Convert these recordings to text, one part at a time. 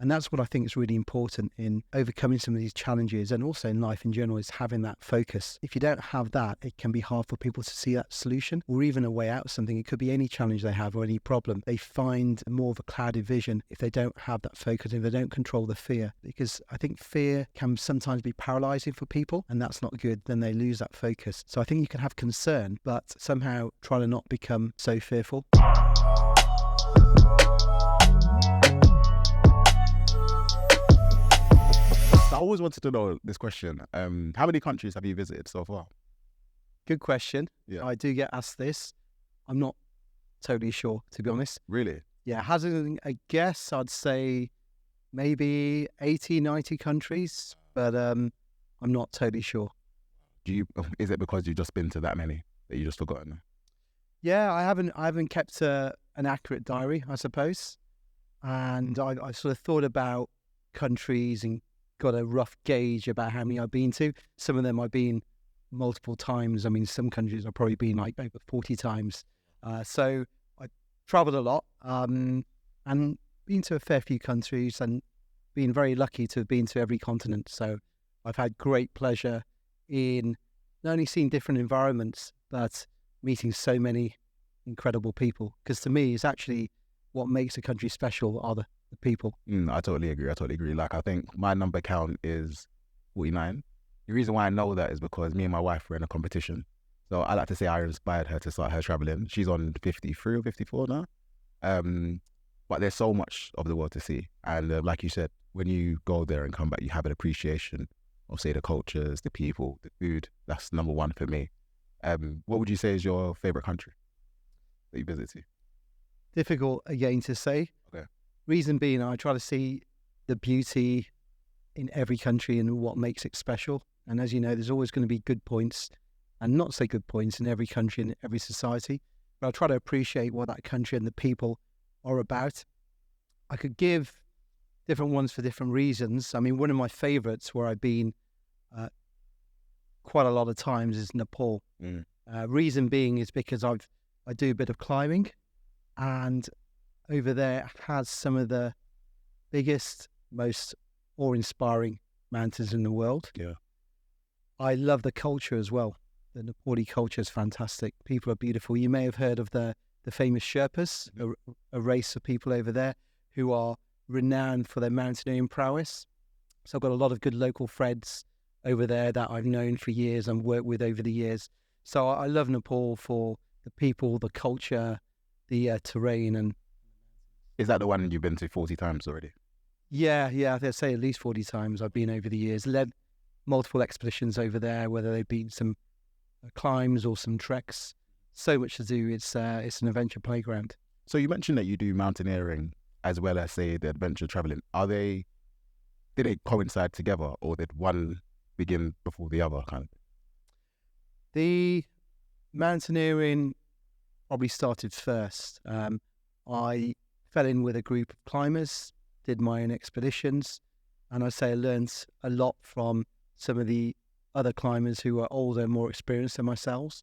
And that's what I think is really important in overcoming some of these challenges, and also in life in general, is having that focus. If you don't have that, it can be hard for people to see that solution or even a way out of something. It could be any challenge they have or any problem. They find more of a clouded vision if they don't have that focus, if they don't control the fear. Because I think fear can sometimes be paralyzing for people, and that's not good. Then they lose that focus. So I think you can have concern, but somehow try to not become so fearful. I always wanted to know this question. How many countries have you visited so far? Good question. Yeah. I do get asked this. I'm not totally sure, to be honest. Really? Yeah, hazarding a guess, I'd say maybe 80, 90 countries, but I'm not totally sure. Is it because you've just been to that many that you just forgotten? Yeah, I haven't kept an accurate diary, I suppose. And I sort of thought about countries and got a rough gauge about how many I've been to. Some of them I've been multiple times. I mean, some countries I've probably been like over 40 times. So I traveled a lot and been to a fair few countries and been very lucky to have been to every continent. So I've had great pleasure in not only seeing different environments, but meeting so many incredible people. Because to me, it's actually what makes a country special are the people. I totally agree. Like, I think my number count is 49. The reason why I know that is because me and my wife were in a competition. So I like to say I inspired her to start her traveling. She's on 53 or 54 now. But there's so much of the world to see. And like you said, when you go there and come back, you have an appreciation of, say, the cultures, the people, the food. That's number one for me. What would you say is your favorite country that you visited? Difficult again to say. Okay. Reason being, I try to see the beauty in every country and what makes it special. And as you know, there's always going to be good points and not so good points in every country and every society. But I try to appreciate what that country and the people are about. I could give different ones for different reasons. I mean, one of my favorites where I've been quite a lot of times is Nepal. Reason being is because I do a bit of climbing, and over there has some of the biggest, most awe-inspiring mountains in the world. Yeah. I love the culture as well. The Nepali culture is fantastic. People are beautiful. You may have heard of the famous Sherpas, a race of people over there who are renowned for their mountaineering prowess. So I've got a lot of good local friends over there that I've known for years and worked with over the years. So I love Nepal for the people, the culture, the terrain. And is that the one you've been to 40 times already? Yeah, I'd say at least 40 times I've been over the years. Led multiple expeditions over there, whether they've been some climbs or some treks. So much to do. It's an adventure playground. So you mentioned that you do mountaineering as well as, say, the adventure traveling. Did they coincide together, or did one begin before the other kind of thing? The mountaineering probably started first. I fell in with a group of climbers, did my own expeditions, and I say I learned a lot from some of the other climbers who were older and more experienced than myself.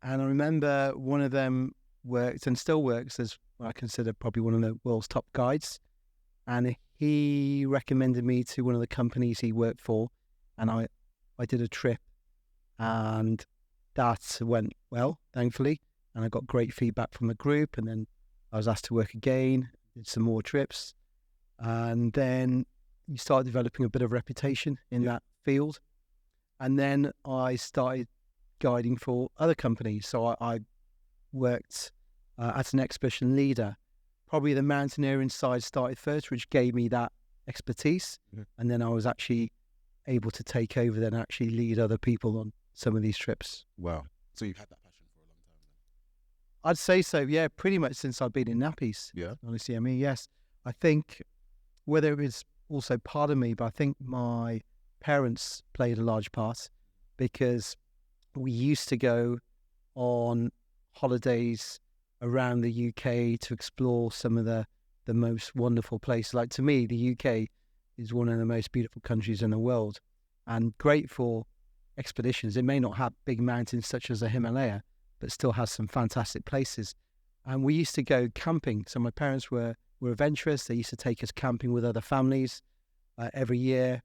And I remember one of them worked and still works as what I consider probably one of the world's top guides. And he recommended me to one of the companies he worked for, and I did a trip, and that went well, thankfully. And I got great feedback from the group, and then I was asked to work again, did some more trips. And then you start developing a bit of reputation in that field. And then I started guiding for other companies. So I worked as an expedition leader. Probably the mountaineering side started first, which gave me that expertise. Mm-hmm. And then I was actually able to take over then actually lead other people on some of these trips. Wow. So you've had that passion for a long time then? I'd say so, yeah, pretty much since I've been in nappies. Yeah. Honestly, I mean, yes. I think whether it was also part of me, but I think my parents played a large part, because we used to go on holidays around the UK to explore some of the most wonderful places. Like, to me, the UK is one of the most beautiful countries in the world, and great for expeditions. It may not have big mountains such as the Himalaya, but still has some fantastic places. And we used to go camping. So my parents were were adventurous. They used to take us camping with other families every year.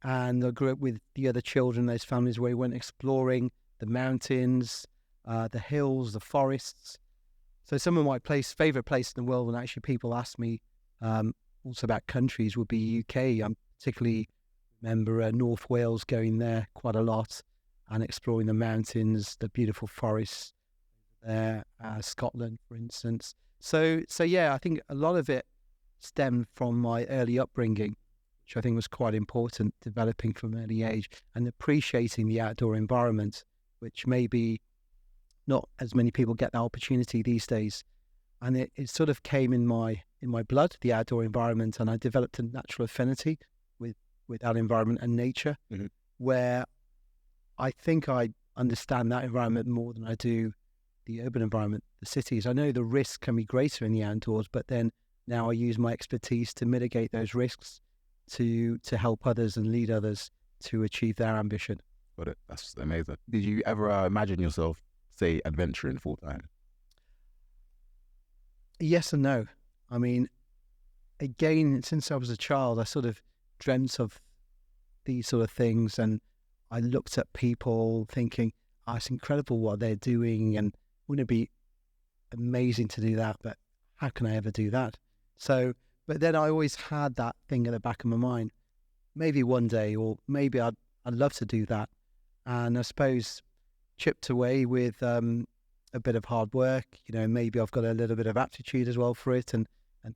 And I grew up with the other children, those families where we went exploring the mountains, the hills, the forests. So some of my favourite places in the world, when actually people ask me also about countries, would be UK. I particularly remember North Wales, going there quite a lot and exploring the mountains, the beautiful forests there, Scotland, for instance. So yeah, I think a lot of it stemmed from my early upbringing, which I think was quite important, developing from an early age and appreciating the outdoor environment, which maybe not as many people get that opportunity these days. And it sort of came in my blood, the outdoor environment, and I developed a natural affinity with that environment and nature, where I think I understand that environment more than I do the urban environment, the cities. I know the risks can be greater in the outdoors, but then now I use my expertise to mitigate those risks, to help others and lead others to achieve their ambition. Got it. That's amazing. Did you ever imagine yourself, say, adventuring full time? Yes and no. I mean, again, since I was a child, I sort of dreamt of these sort of things, and I looked at people thinking, oh, it's incredible what they're doing, and wouldn't it be amazing to do that? But how can I ever do that? So, but then I always had that thing at the back of my mind, maybe one day, or maybe I'd love to do that. And I suppose chipped away with a bit of hard work, maybe I've got a little bit of aptitude as well for it, and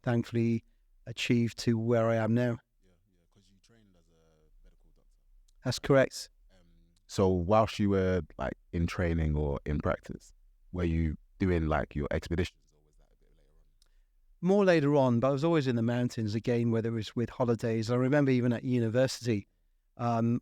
thankfully achieved to where I am now. Yeah, because you trained as a medical doctor. That's correct. So whilst you were like in training or in practice, were you doing like your expeditions, or was that a bit later on? More later on, but I was always in the mountains again, whether it was with holidays. I remember even at university, I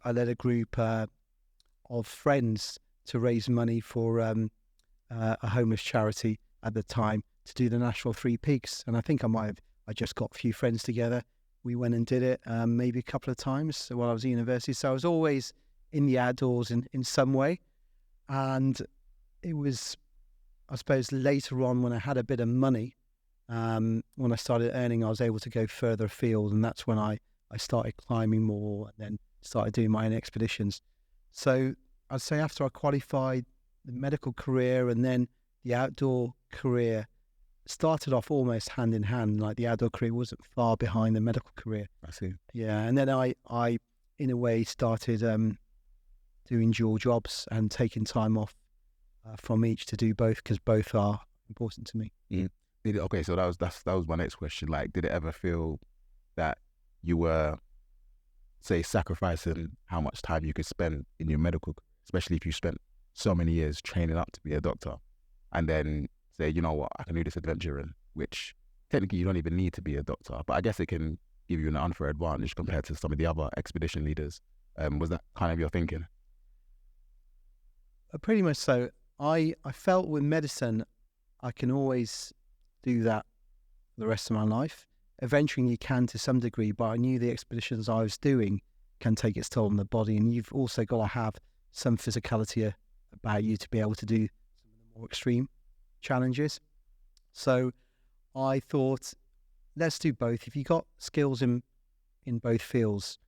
led a group of friends to raise money for a homeless charity at the time to do the National Three Peaks. And I think I just got a few friends together. We went and did it maybe a couple of times while I was at university. So I was always in the outdoors in some way. And it was, I suppose, later on when I had a bit of money, when I started earning, I was able to go further afield. And that's when I started climbing more and then started doing my own expeditions. So I'd say after I qualified, the medical career and then the outdoor career started off almost hand in hand. Like the outdoor career wasn't far behind the medical career. I see. Yeah, and then I in a way started doing dual jobs and taking time off from each to do both, because both are important to me. Okay, so that was my next question. Like, did it ever feel that you were, say, sacrificing how much time you could spend in your medical, especially if you spent so many years training up to be a doctor, and then say, you know what, I can do this adventuring, which technically you don't even need to be a doctor, but I guess it can give you an unfair advantage compared to some of the other expedition leaders. Was that kind of your thinking? Pretty much so. I felt with medicine, I can always do that for the rest of my life. Eventually you can to some degree, but I knew the expeditions I was doing can take its toll on the body, and you've also got to have some physicality about you to be able to do some of the more extreme challenges. So I thought, let's do both. If you've got skills in both fields,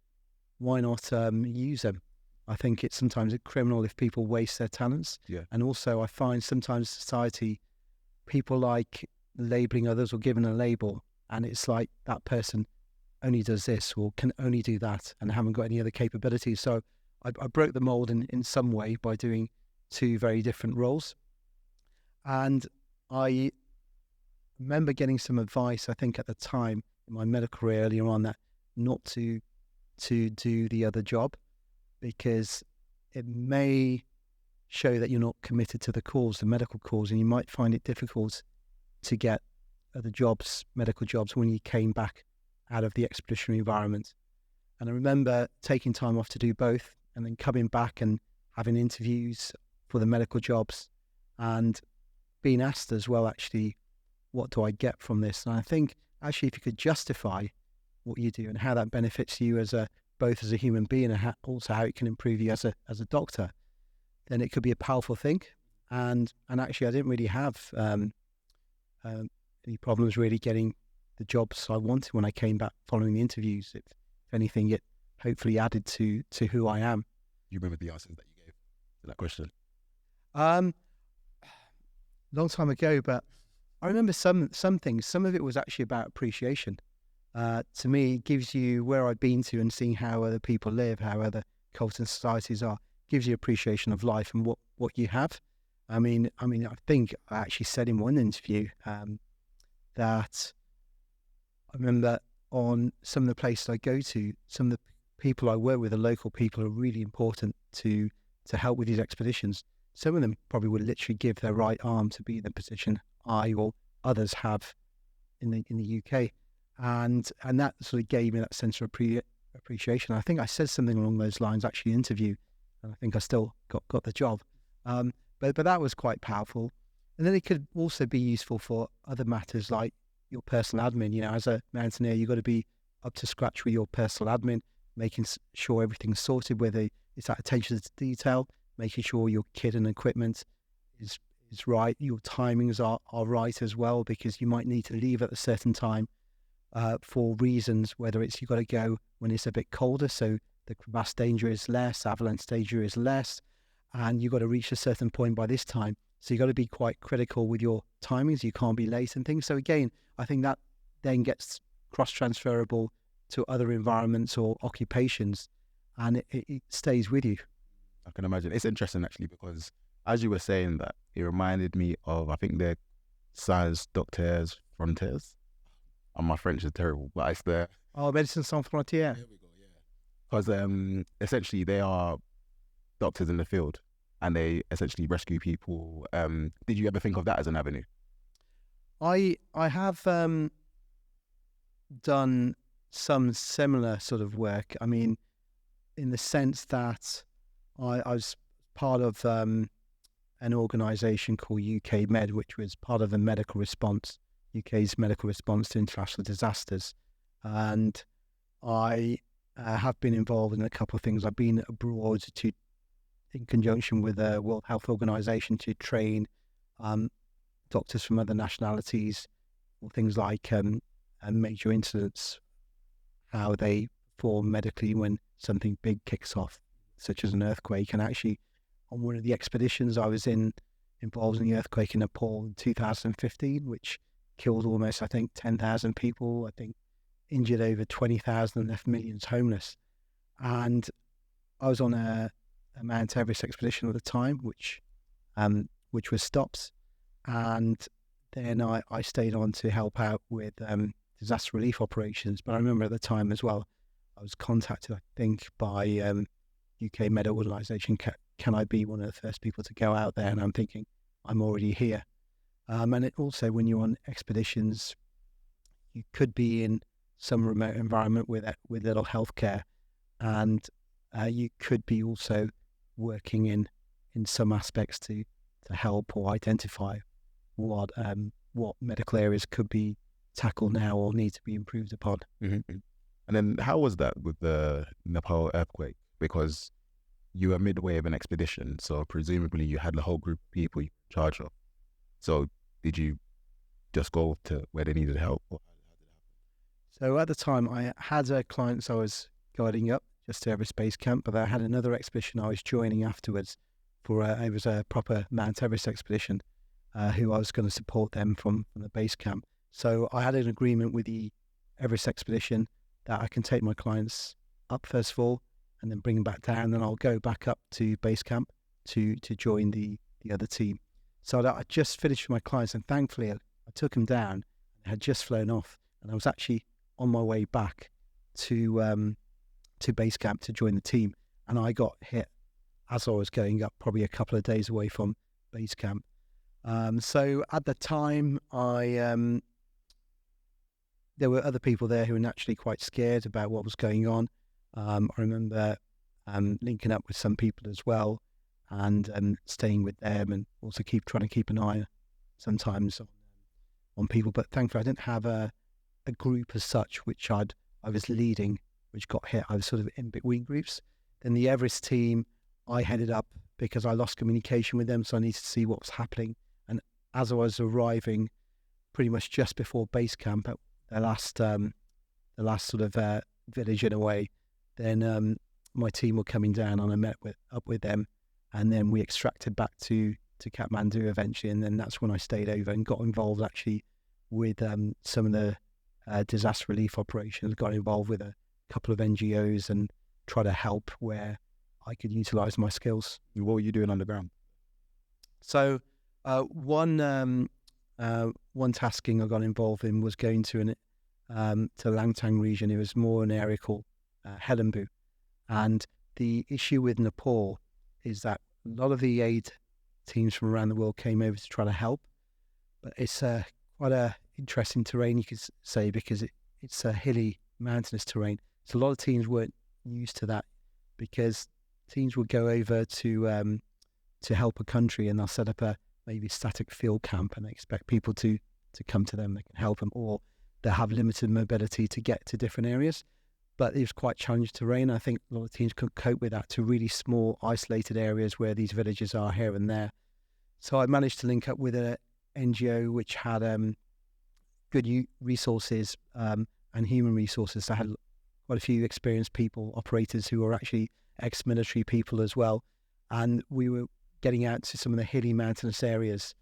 why not use them? I think it's sometimes criminal if people waste their talents. Yeah. And also I find sometimes society, people like labeling others or giving a label, and it's like that person only does this or can only do that and haven't got any other capabilities. So I broke the mold in some way by doing two very different roles. And I remember getting some advice, I think at the time in my medical career earlier on, that not to do the other job, because it may show that you're not committed to the cause, the medical cause, and you might find it difficult to get other jobs, medical jobs, when you came back out of the expeditionary environment. And I remember taking time off to do both, and then coming back and having interviews for the medical jobs and being asked as well, actually, what do I get from this? And I think actually if you could justify what you do and how that benefits you as both as a human being and also how it can improve you as a doctor, then it could be a powerful thing. And actually I didn't really have any problems really getting the jobs I wanted when I came back following the interviews. If anything, it hopefully added to who I am. You remember the answers that you gave to that question? Long time ago, but I remember some things. Some of it was actually about appreciation. To me, it gives you where I've been to and seeing how other people live, how other cultures and societies are, gives you appreciation of life and what you have. I think I actually said in one interview that I remember on some of the places I go to, some of the people I work with, the local people, are really important to help with these expeditions. Some of them probably would literally give their right arm to be in the position I or others have in the UK, and that sort of gave me that sense of appreciation. I think I said something along those lines actually in the interview, and I think I still got the job. But that was quite powerful, and then it could also be useful for other matters like your personal admin. You know, as a mountaineer, you've got to be up to scratch with your personal admin, making sure everything's sorted, whether it's that attention to detail, making sure your kit and equipment is right, your timings are right as well, because you might need to leave at a certain time for reasons, whether it's you've got to go when it's a bit colder, so the crevasse danger is less, avalanche danger is less, and you've got to reach a certain point by this time. So you've got to be quite critical with your timings. You can't be late and things. So again, I think that then gets cross-transferable to other environments or occupations, and it stays with you. I can imagine. It's interesting actually, because as you were saying that, it reminded me of, I think they're Science Docteurs Frontiers. And my French is terrible, but it's there. Oh, Médecins Sans Frontières. There we go, yeah. Because essentially they are doctors in the field and they essentially rescue people. Did you ever think of that as an avenue? I have done some similar sort of work. I mean, in the sense that I was part of an organisation called UK Med, which was part of the medical response, UK's medical response to international disasters. And I have been involved in a couple of things. I've been abroad in conjunction with the World Health Organization to train doctors from other nationalities or things like major incidents, how they perform medically when something big kicks off, such as an earthquake. And actually, on one of the expeditions I was involved in the earthquake in Nepal in 2015, which killed almost, I think, 10,000 people, I think injured over 20,000 and left millions homeless. And I was on a Mount Everest expedition at the time, which was stopped. And then I stayed on to help out with disaster relief operations. But I remember at the time as well, I was contacted, I think, by UK Med Organisation. Can I be one of the first people to go out there? And I'm thinking, I'm already here. And it also, when you're on expeditions, you could be in some remote environment with little healthcare, and you could be also working in some aspects to help or identify what medical areas could be tackled now or need to be improved upon. Mm-hmm. And then how was that with the Nepal earthquake? Because you were midway of an expedition, so presumably you had the whole group of people you were in charge of. So did you just go to where they needed help? Or how did it happen? So at the time, I had clients I was guiding up just to Everest Base Camp, but I had another expedition I was joining afterwards it was a proper Mount Everest expedition, who I was going to support them from the base camp. So I had an agreement with the Everest expedition that I can take my clients up first of all, and then bring them back down, and I'll go back up to base camp to join the other team. So I just finished with my clients, and thankfully I took them down. I had just flown off, and I was actually on my way back to base camp to join the team, and I got hit as I was going up, probably a couple of days away from base camp. So at the time, there were other people there who were naturally quite scared about what was going on. I remember linking up with some people as well, and staying with them, and also trying to keep an eye sometimes on people. But thankfully, I didn't have a group as such which I was leading, which got hit. I was sort of in between groups. Then the Everest team, I headed up because I lost communication with them, so I needed to see what was happening. And as I was arriving, pretty much just before base camp, the last sort of village in a way, then my team were coming down and I met up with them, and then we extracted back to Kathmandu eventually, and then that's when I stayed over and got involved actually with some of the disaster relief operations, got involved with a couple of NGOs and try to help where I could utilize my skills. What were you doing underground? So one tasking I got involved in was going to Langtang region. It was more an area called Helambu. And the issue with Nepal is that a lot of the aid teams from around the world came over to try to help, but it's quite a interesting terrain, you could say, because it's a hilly, mountainous terrain. So a lot of teams weren't used to that, because teams would go over to help a country and they'll set up a maybe static field camp and they expect people to come to them, they can help them, or they have limited mobility to get to different areas. But it was quite challenging terrain. I think a lot of teams could cope with that to really small, isolated areas where these villages are here and there. So I managed to link up with an NGO which had good resources and human resources. I had quite a few experienced people, operators who were actually ex-military people as well. And we were getting out to some of the hilly mountainous areas.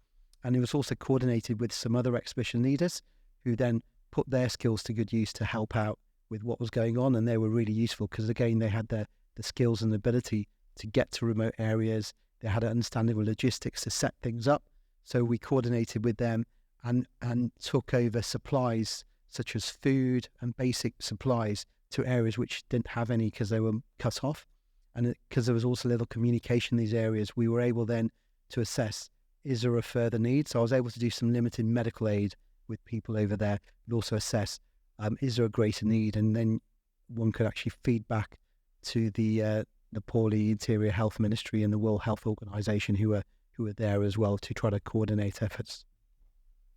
And it was also coordinated with some other expedition leaders who then put their skills to good use to help out with what was going on. And they were really useful because, again, they had the skills and ability to get to remote areas. They had an understanding of logistics to set things up. So we coordinated with them and took over supplies such as food and basic supplies to areas which didn't have any because they were cut off. And because there was also little communication in these areas, we were able then to assess, is there a further need? So I was able to do some limited medical aid with people over there, and also assess, is there a greater need? And then one could actually feed back to the Nepali Interior Health Ministry and the World Health Organization who were there as well to try to coordinate efforts.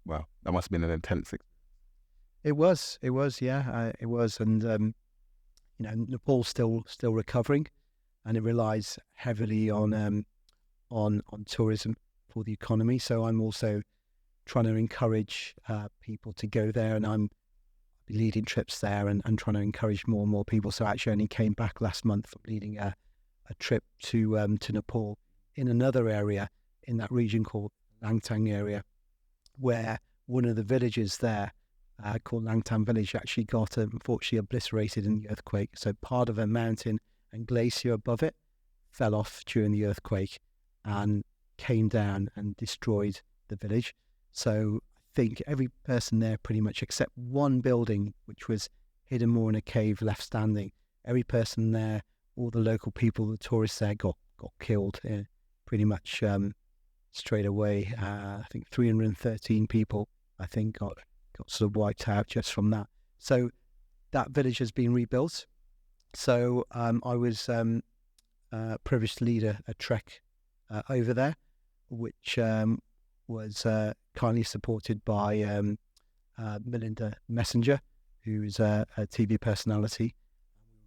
Wow, that must have been an intense experience. It was, yeah, it was. And, Nepal's still recovering, and it relies heavily on tourism for the economy. So I'm also trying to encourage people to go there, and I'm leading trips there and trying to encourage more and more people. So I actually only came back last month from leading a trip to Nepal in another area in that region called Langtang area, where one of the villages there called Langtang village actually got unfortunately obliterated in the earthquake. So part of a mountain and glacier above it fell off during the earthquake and came down and destroyed the village. So I think every person there, pretty much except one building which was hidden more in a cave, left standing, every person there, all the local people, the tourists there, got killed pretty much straight away. I think 313 people I think got sort of wiped out just from that. So that village has been rebuilt. So I was privileged to lead a trek over there, which was kindly supported by Melinda Messenger, who's a TV personality,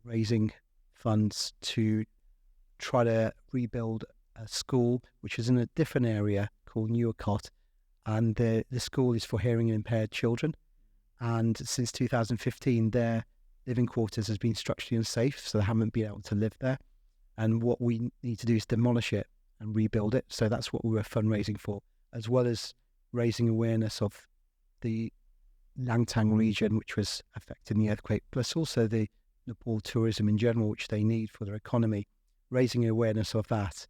raising funds to try to rebuild a school which is in a different area called Newarcott, and the school is for hearing impaired children. And since 2015, their living quarters has been structurally unsafe, so they haven't been able to live there. And what we need to do is demolish it and rebuild it. So that's what we were fundraising for, as well as raising awareness of the Langtang region, which was affected in the earthquake, plus also the Nepal tourism in general, which they need for their economy, raising awareness of that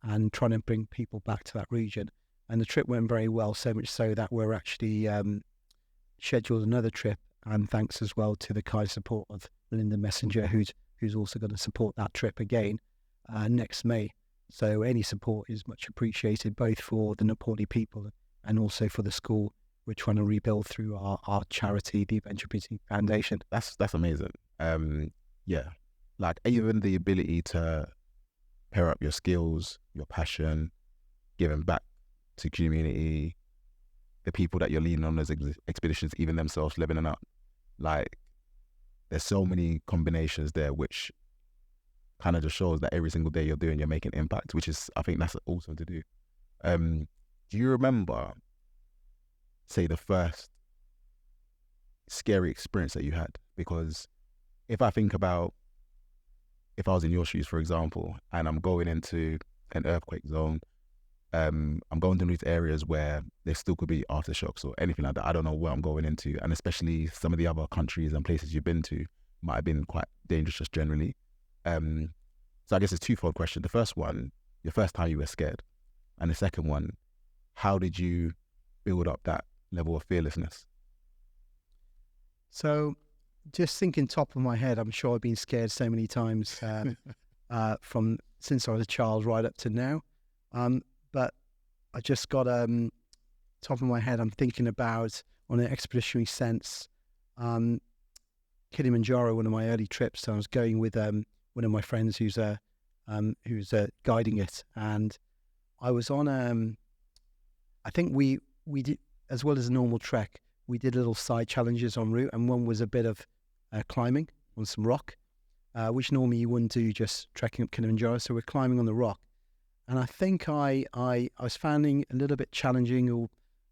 and trying to bring people back to that region. And the trip went very well, so much so that we're actually scheduled another trip, and thanks as well to the kind support of Melinda Messenger, who's also going to support that trip again next May. So any support is much appreciated, both for the Nepali people and also for the school we're trying to rebuild through our charity, the Adventure Beauty Foundation. That's amazing. Yeah, like even the ability to pair up your skills, your passion, giving back to community, the people that you're leading on those expeditions, even themselves leveling up. Like, there's so many combinations there, which kind of just shows that every single day you're making impact, which is, I think that's awesome to do. Do you remember, say, the first scary experience that you had? Because if I think about if I was in your shoes, for example, and I'm going into an earthquake zone, I'm going to these areas where there still could be aftershocks or anything like that. I don't know where I'm going into, and especially some of the other countries and places you've been to might have been quite dangerous just generally. So I guess it's a twofold question. The first one, your first time you were scared, and the second one, how did you build up that level of fearlessness? So just thinking top of my head, I'm sure I've been scared so many times from since I was a child right up to now. But I just got top of my head, I'm thinking about on an expeditionary sense, Kilimanjaro, one of my early trips. So I was going with one of my friends who's guiding it, and I was on I think we did, as well as a normal trek, we did little side challenges en route, and one was a bit of climbing on some rock, which normally you wouldn't do just trekking up Kilimanjaro. So we're climbing on the rock, and I think I was finding a little bit challenging,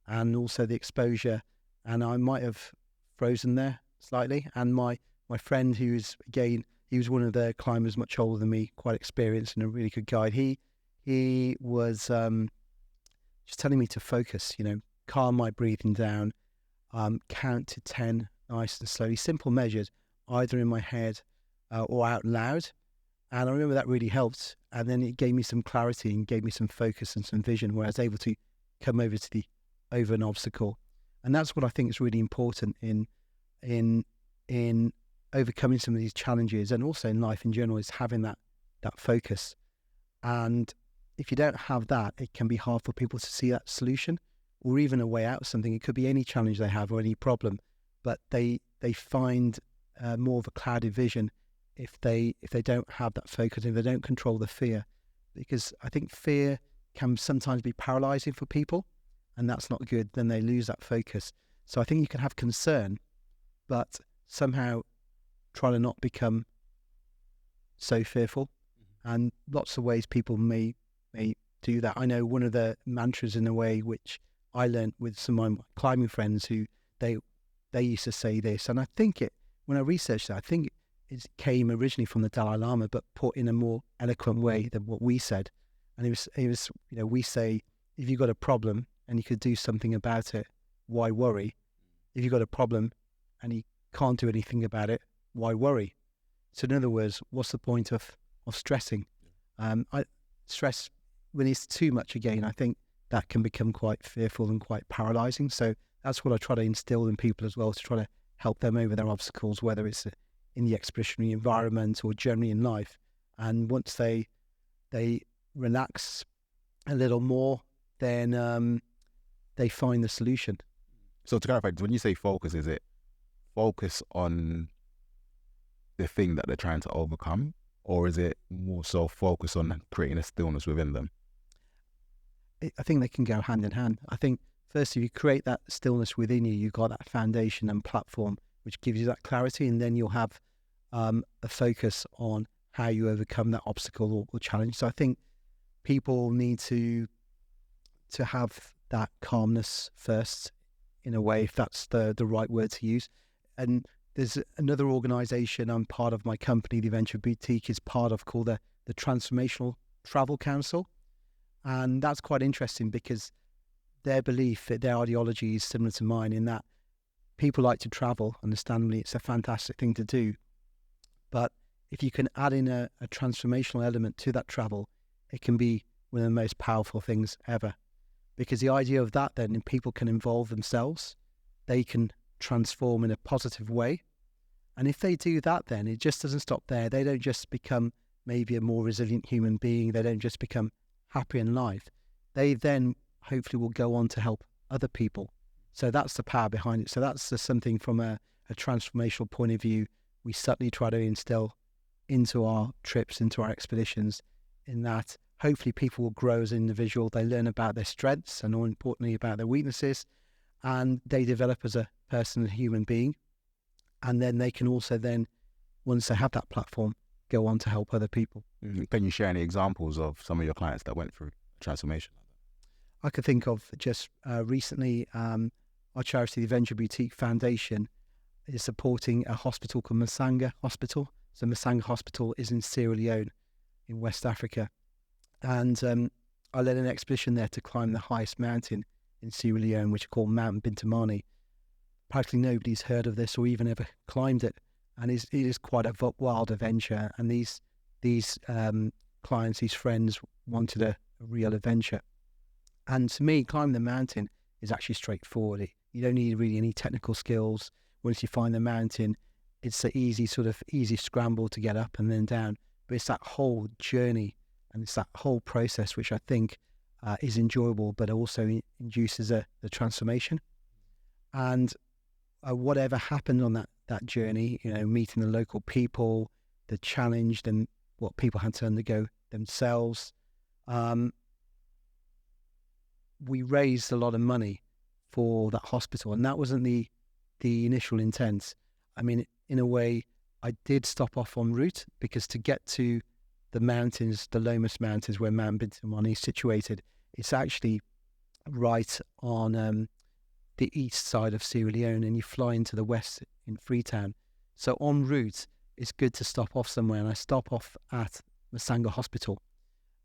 and also the exposure, and I might have frozen there slightly. And my friend, who's again, he was one of the climbers much older than me, quite experienced and a really good guide. He was just telling me to focus, calm my breathing down, count to 10 nice and slowly, simple measures, either in my head or out loud. And I remember that really helped. And then it gave me some clarity and gave me some focus and some vision where I was able to come over an obstacle. And that's what I think is really important in overcoming some of these challenges, and also in life in general, is having that focus. And if you don't have that, it can be hard for people to see that solution or even a way out of something. It could be any challenge they have or any problem, but they find more of a clouded vision if they don't have that focus, if they don't control the fear. Because I think fear can sometimes be paralyzing for people, and that's not good. Then they lose that focus. So I think you can have concern, but somehow try to not become so fearful. And lots of ways people may do that. I know one of the mantras, in a way, which I learned with some of my climbing friends, who they used to say this, and I think when I researched it, I think it came originally from the Dalai Lama, but put in a more eloquent way than what we said. And it was we say, if you've got a problem and you could do something about it, why worry? If you've got a problem and you can't do anything about it, why worry? So in other words, what's the point of stressing? Stress, when it's too much, again, I think that can become quite fearful and quite paralyzing. So that's what I try to instill in people as well, to try to help them over their obstacles, whether it's in the expeditionary environment or generally in life. And once they relax a little more, then they find the solution. So to clarify, when you say focus, is it focus on the thing that they're trying to overcome, or is it more so focus on creating a stillness within them? I think they can go hand in hand. I think first, if you create that stillness within you, you've got that foundation and platform which gives you that clarity, and then you'll have a focus on how you overcome that obstacle or challenge. So I think people need to have that calmness first, in a way, if that's the right word to use. And there's another organisation I'm part of, my company, the Venture Boutique, is part of, called the Transformational Travel Council. And that's quite interesting, because their belief, their ideology is similar to mine, in that people like to travel. Understandably, it's a fantastic thing to do. But if you can add in a transformational element to that travel, it can be one of the most powerful things ever. Because the idea of that, then, people can involve themselves, they can transform in a positive way. And if they do that, then it just doesn't stop there. They don't just become maybe a more resilient human being. They don't just become happy in life. They then hopefully will go on to help other people. So that's the power behind it. So that's just something from a transformational point of view we subtly try to instill into our trips, into our expeditions, in that hopefully people will grow as an individual. They learn about their strengths, and more importantly about their weaknesses, and they develop as a person, a human being. And then they can also then, once they have that platform, go on to help other people. Can you share any examples of some of your clients that went through transformation? I could think of just recently, our charity, the Venture Boutique Foundation, is supporting a hospital called Masanga Hospital. So Masanga Hospital is in Sierra Leone in West Africa. And I led an expedition there to climb the highest mountain in Sierra Leone, which is called Mount Bintamani. Practically nobody's heard of this or even ever climbed it. And it is quite a wild adventure. And these clients, these friends wanted a real adventure. And to me, climbing the mountain is actually straightforward. You don't need really any technical skills. Once you find the mountain, it's an easy scramble to get up and then down. But it's that whole journey and it's that whole process which I think is enjoyable, but also induces the transformation. And whatever happened on that journey, meeting the local people, the challenge and what people had to undergo themselves, we raised a lot of money for that hospital, and that wasn't the initial intent. I mean, in a way, I did stop off en route because to get to the mountains, the Lomas Mountains, where Mount Bintamani is situated, it's actually right on the east side of Sierra Leone, and you fly into the west in Freetown. So en route, it's good to stop off somewhere, and I stop off at Masanga Hospital,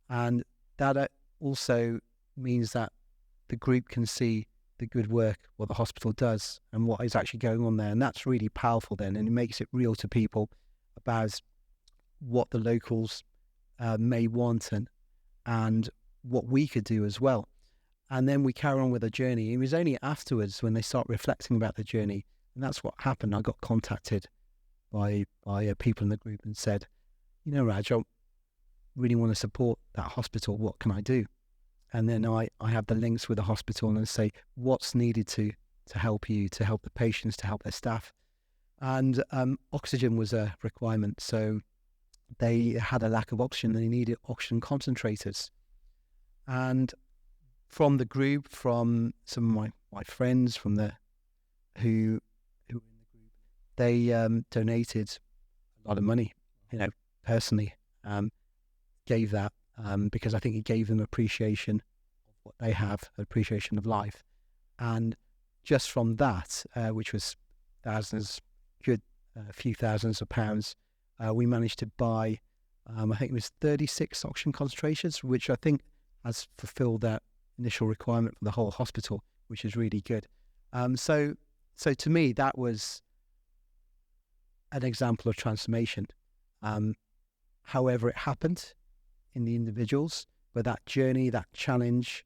and that also means that the group can see the good work what the hospital does and what is actually going on there, and that's really powerful then, and it makes it real to people about what the locals may want and what we could do as well. And then we carry on with the journey. It was only afterwards when they start reflecting about the journey, and that's what happened. I got contacted by people in the group and said, Raj, I really want to support that hospital. What can I do? And then I have the links with the hospital and say what's needed to help you, to help the patients, to help their staff. And oxygen was a requirement. So they had a lack of oxygen. They needed oxygen concentrators. And from the group, from some of my friends who were in the group, they donated a lot of money, personally, gave that. Because I think it gave them appreciation of what they have, appreciation of life. And just from that, which was a few thousands of pounds, we managed to buy, I think it was 36 oxygen concentrators, which I think has fulfilled that initial requirement for the whole hospital, which is really good. So to me, that was an example of transformation. However it happened in the individuals, but that journey, that challenge,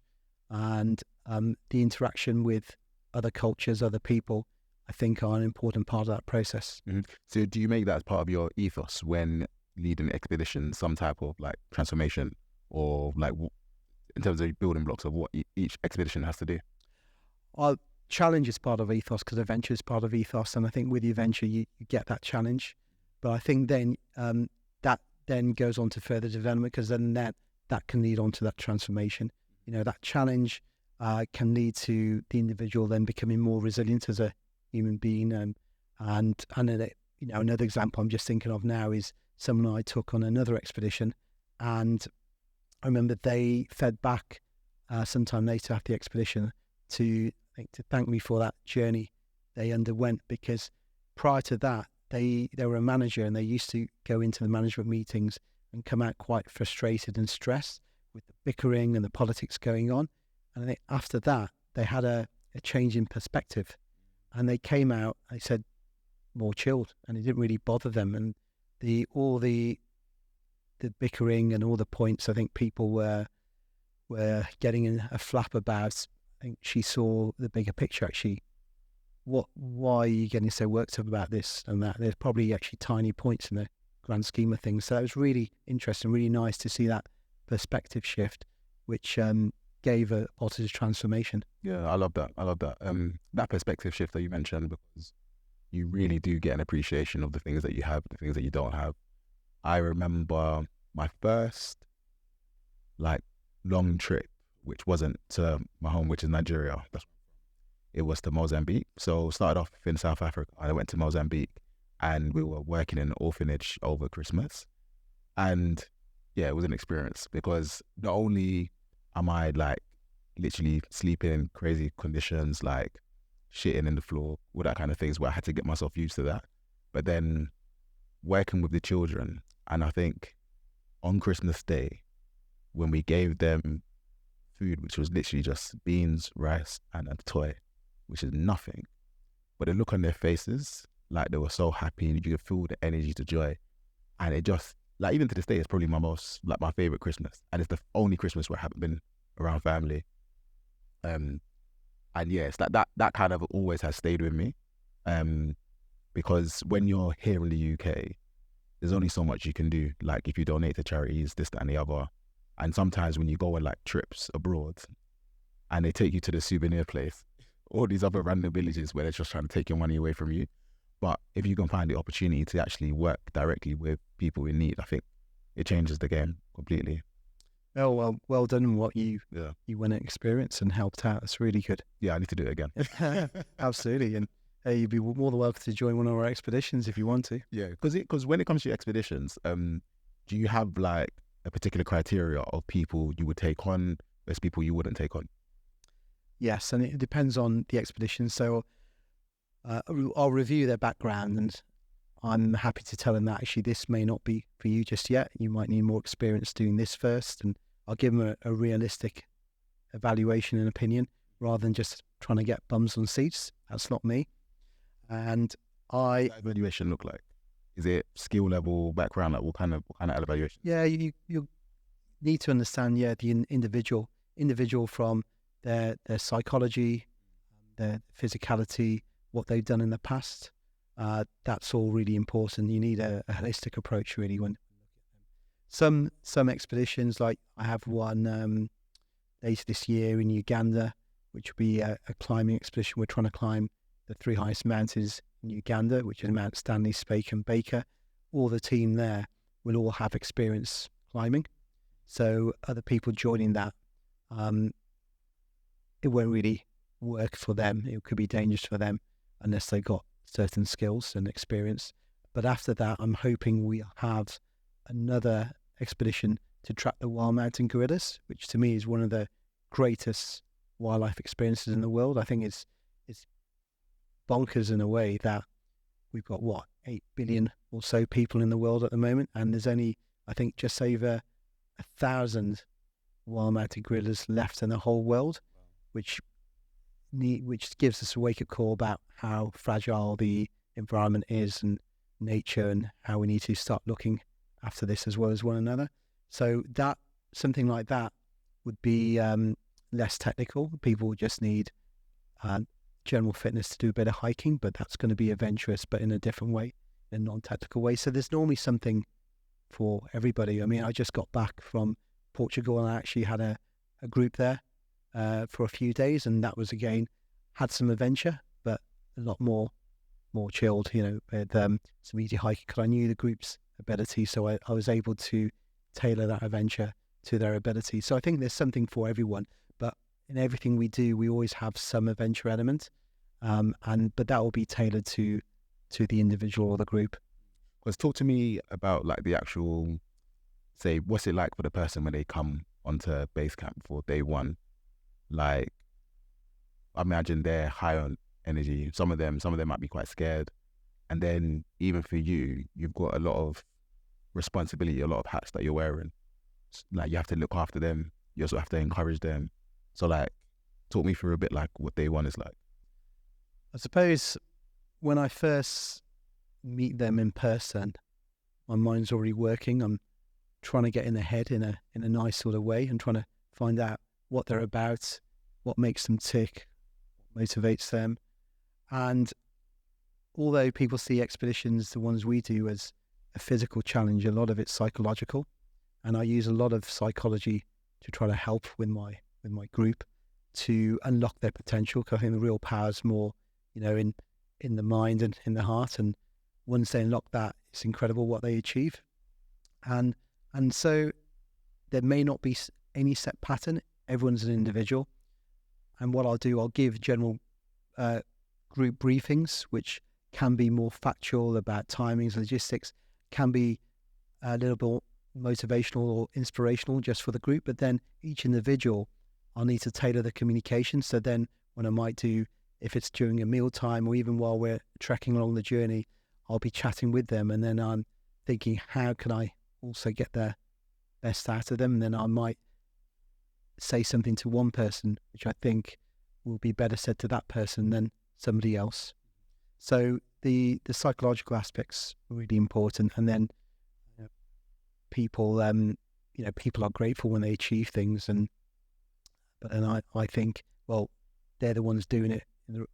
and the interaction with other cultures, other people, I think are an important part of that process. Mm-hmm. So do you make that as part of your ethos when leading expedition, some type of like transformation, or like in terms of building blocks of what each expedition has to do? Challenge is part of ethos because adventure is part of ethos, and I think with the adventure you get that challenge. But I think then that then goes on to further development, because then that can lead on to that transformation. That challenge can lead to the individual then becoming more resilient as a human being. And another example I'm just thinking of now is someone I took on another expedition, and I remember they fed back sometime later after the expedition to thank me for that journey they underwent, because prior to that they were a manager and they used to go into the management meetings and come out quite frustrated and stressed with the bickering and the politics going on. And I think after that they had a change in perspective, and they came out, they said, more chilled, and it didn't really bother them. And all the bickering and all the points I think people were getting in a flap about, I think she saw the bigger picture actually. Why are you getting so worked up about this and that? There's probably actually tiny points in the grand scheme of things. So that was really interesting, really nice to see that perspective shift, which gave a positive transformation. Yeah, I love that. That perspective shift that you mentioned, because you really do get an appreciation of the things that you have, the things that you don't have. I remember my first long trip, which wasn't to my home, which is Nigeria. It was to Mozambique. So started off in South Africa. I went to Mozambique and we were working in an orphanage over Christmas. And yeah, it was an experience, because not only am I literally sleeping in crazy conditions, shitting in the floor, all that kind of things, where I had to get myself used to that. But then working with the children, and I think on Christmas Day, when we gave them food, which was literally just beans, rice, and a toy, which is nothing, but the look on their faces, like they were so happy, and you could feel the energy, the joy, and it just, like, even to this day, it's probably my favorite Christmas, and it's the only Christmas where I haven't been around family. And yeah, it's like that kind of always has stayed with me, because when you're here in the UK, there's only so much you can do. Like, if you donate to charities, this, that, and the other, and sometimes when you go on like trips abroad, and they take you to the souvenir place, all these other random villages where they're just trying to take your money away from you. But if you can find the opportunity to actually work directly with people in need, I think it changes the game completely. Oh, well done on what you went and experienced and helped out. It's really good. Yeah, I need to do it again. Absolutely. And you'd be more than welcome to join one of our expeditions if you want to. Yeah, because when it comes to your expeditions, do you have like a particular criteria of people you would take on versus people you wouldn't take on? Yes, and it depends on the expedition. So I'll review their background, and I'm happy to tell them that actually this may not be for you just yet. You might need more experience doing this first, and I'll give them a realistic evaluation and opinion rather than just trying to get bums on seats. That's not me. And What does that evaluation look like? Is it skill level, background? Like what kind of evaluation? Yeah, you need to understand, the individual from their psychology, their physicality, what they've done in the past. That's all really important. You need a holistic approach really when some expeditions, like I have one later this year in Uganda, which will be a climbing expedition. We're trying to climb the 3 highest mountains in Uganda, which is Mount Stanley, Speke and Baker. All the team there will all have experience climbing. So other people joining that, it won't really work for them. It could be dangerous for them unless they got certain skills and experience. But after that, I'm hoping we have another expedition to track the wild mountain gorillas, which to me is one of the greatest wildlife experiences in the world. I think it's bonkers in a way that we've got 8 billion or so people in the world at the moment, and there's only, I think, just over 1,000 wild mountain gorillas left in the whole world, which gives us a wake-up call about how fragile the environment is and nature, and how we need to start looking after this as well as one another. So that something like that would be less technical. People would just need general fitness to do a bit of hiking, but that's going to be adventurous, but in a different way, in a non-technical way. So there's normally something for everybody. I mean, I just got back from Portugal, and I actually had a group there for a few days, and that was, again, had some adventure, but a lot more chilled, with some easy hiking, because I knew the group's ability, so I was able to tailor that adventure to their ability. So I think there's something for everyone, but in everything we do, we always have some adventure element, but that will be tailored to the individual or the group. Because talk to me about like the actual, say, what's it like for the person when they come onto base camp for day one? Like, I imagine they're high on energy. Some of them might be quite scared. And then even for you, you've got a lot of responsibility, a lot of hats that you're wearing. Like, you have to look after them. You also have to encourage them. So like, talk me through a bit like what day one is like. I suppose when I first meet them in person, my mind's already working. I'm trying to get in their head in a nice sort of way, and trying to find out what they're about, what makes them tick, what motivates them. And although people see expeditions, the ones we do, as a physical challenge, a lot of it's psychological. And I use a lot of psychology to try to help with my group to unlock their potential, because I think the real power is more, in the mind and in the heart. And once they unlock that, it's incredible what they achieve. And so there may not be any set pattern. Everyone's an individual. And what I'll do, I'll give general group briefings, which can be more factual about timings, logistics, can be a little bit motivational or inspirational just for the group. But then each individual, I'll need to tailor the communication. So then what I might do if it's during a meal time or even while we're trekking along the journey, I'll be chatting with them, and then I'm thinking, how can I also get the best out of them? And then I might say something to one person which I think will be better said to that person than somebody else. So the psychological aspects are really important, and then people people are grateful when they achieve things, but then I think, well, they're the ones doing it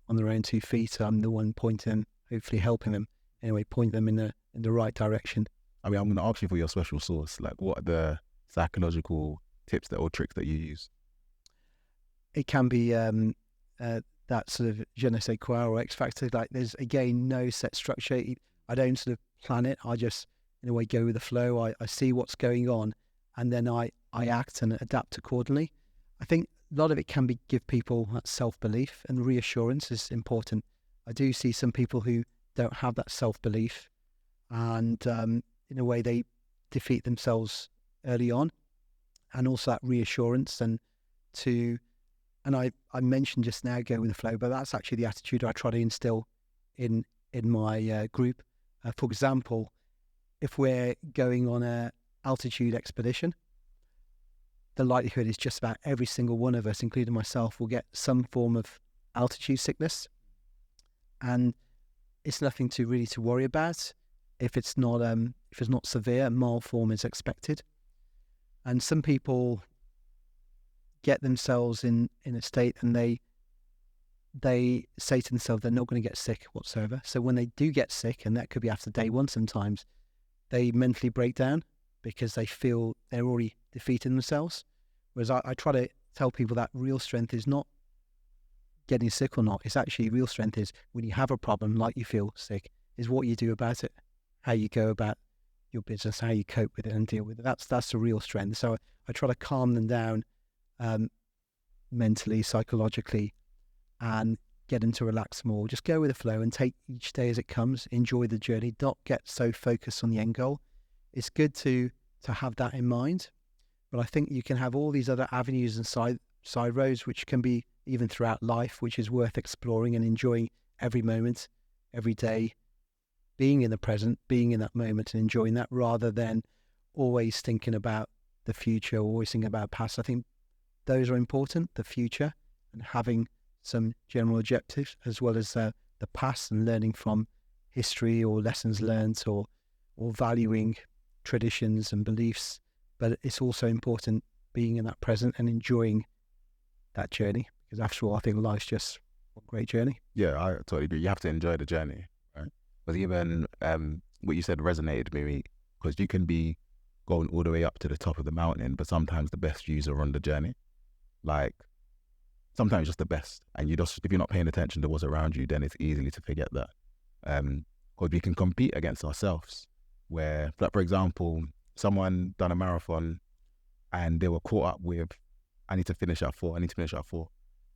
on their own 2 feet. So I'm the one pointing, hopefully helping them anyway, point them in the right direction. I mean, I'm going to ask you for your special sauce. Like, what are the psychological tips or tricks that you use? It can be that sort of je ne sais quoi or X factor. Like, there's again no set structure. I don't sort of plan it. I just, in a way, go with the flow. I see what's going on, and then I act and adapt accordingly. I think a lot of it can give people that self-belief, and reassurance is important. I do see some people who don't have that self-belief, and in a way they defeat themselves early on, and also that reassurance. And I mentioned just now, go with the flow, but that's actually the attitude I try to instill in my group. For example, if we're going on a altitude expedition, the likelihood is just about every single one of us, including myself, will get some form of altitude sickness, and it's nothing to worry about. If it's not severe, a mild form is expected. And some people get themselves in a state, and they say to themselves they're not going to get sick whatsoever. So when they do get sick, and that could be after day one sometimes, they mentally break down because they feel they're already defeating themselves. Whereas I try to tell people that real strength is not getting sick or not. It's actually, real strength is when you have a problem, like you feel sick, is what you do about it, how you go about your business, how you cope with it and deal with it. That's the real strength. So I try to calm them down mentally, psychologically, and get them to relax more. Just go with the flow and take each day as it comes. Enjoy the journey. Not get so focused on the end goal. It's good to have that in mind, but I think you can have all these other avenues and side roads, which can be even throughout life, which is worth exploring and enjoying every moment, every day, being in the present, being in that moment and enjoying that, rather than always thinking about the future, always thinking about past. I think those are important, the future, and having some general objectives, as well as the past, and learning from history or lessons learned, or valuing traditions and beliefs. But it's also important being in that present and enjoying that journey, because after all, I think life's just a great journey. Yeah, I totally agree. You have to enjoy the journey, right? Because even what you said resonated with me, because you can be going all the way up to the top of the mountain, but sometimes the best views are on the journey. Like, sometimes just the best, and if you're not paying attention to what's around you, then it's easy to forget that. Because we can compete against ourselves, where, like, for example, someone done a marathon and they were caught up with, I need to finish at 4.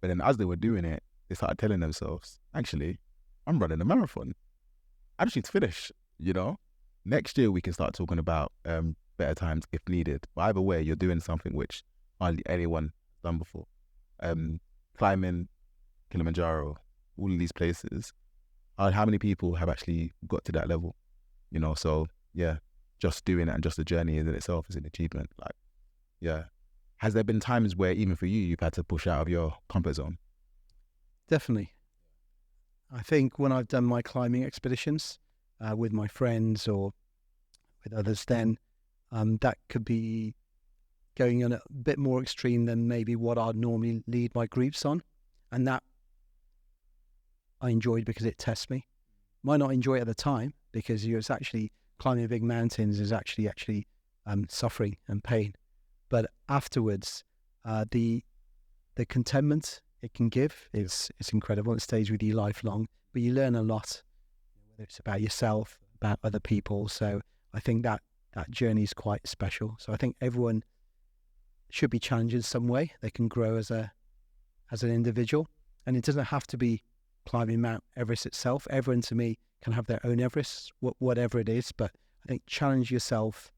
But then as they were doing it, they started telling themselves, actually, I'm running a marathon. I just need to finish, Next year we can start talking about better times if needed. But either way, you're doing something which hardly anyone has done before. Climbing Kilimanjaro, all of these places. How many people have actually got to that level? So yeah, just doing it and just the journey in itself is an achievement. Like, yeah. Has there been times where even for you, you've had to push out of your comfort zone? Definitely. I think when I've done my climbing expeditions with my friends or with others, then that could be going on a bit more extreme than maybe what I'd normally lead my groups on. And that I enjoyed because it tests me. Might not enjoy it at the time, because it's actually climbing big mountains is actually suffering and pain. But afterwards, the contentment it can give is incredible. It stays with you lifelong. But you learn a lot, whether it's about yourself, about other people. So I think that journey is quite special. So I think everyone should be challenged in some way. They can grow as an individual, and it doesn't have to be climbing Mount Everest itself. Everyone, to me, can have their own Everest, whatever it is. But I think challenge yourself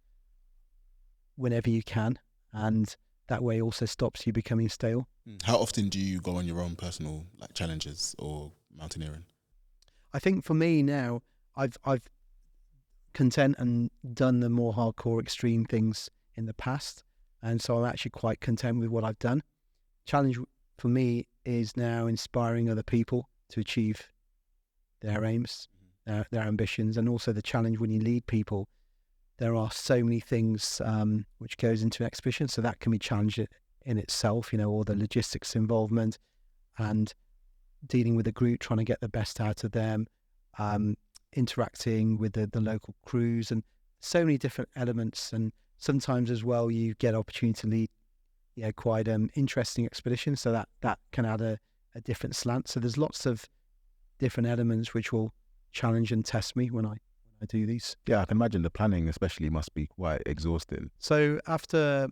whenever you can, and that way also stops you becoming stale How often do you go on your own personal like challenges or mountaineering? I think for me now, I've content and done the more hardcore extreme things in the past, and so I'm actually quite content with what I've done. Challenge for me is now inspiring other people to achieve their aims, their ambitions, and also the challenge when you lead people. There are so many things which goes into an expedition, so that can be challenging in itself. All the logistics involvement and dealing with a group, trying to get the best out of them, interacting with the local crews, and so many different elements. And sometimes as well, you get opportunity to lead quite interesting expeditions, so that can add a different slant. So there's lots of different elements which will challenge and test me when I do these. Yeah, I can imagine the planning especially must be quite exhausting. So after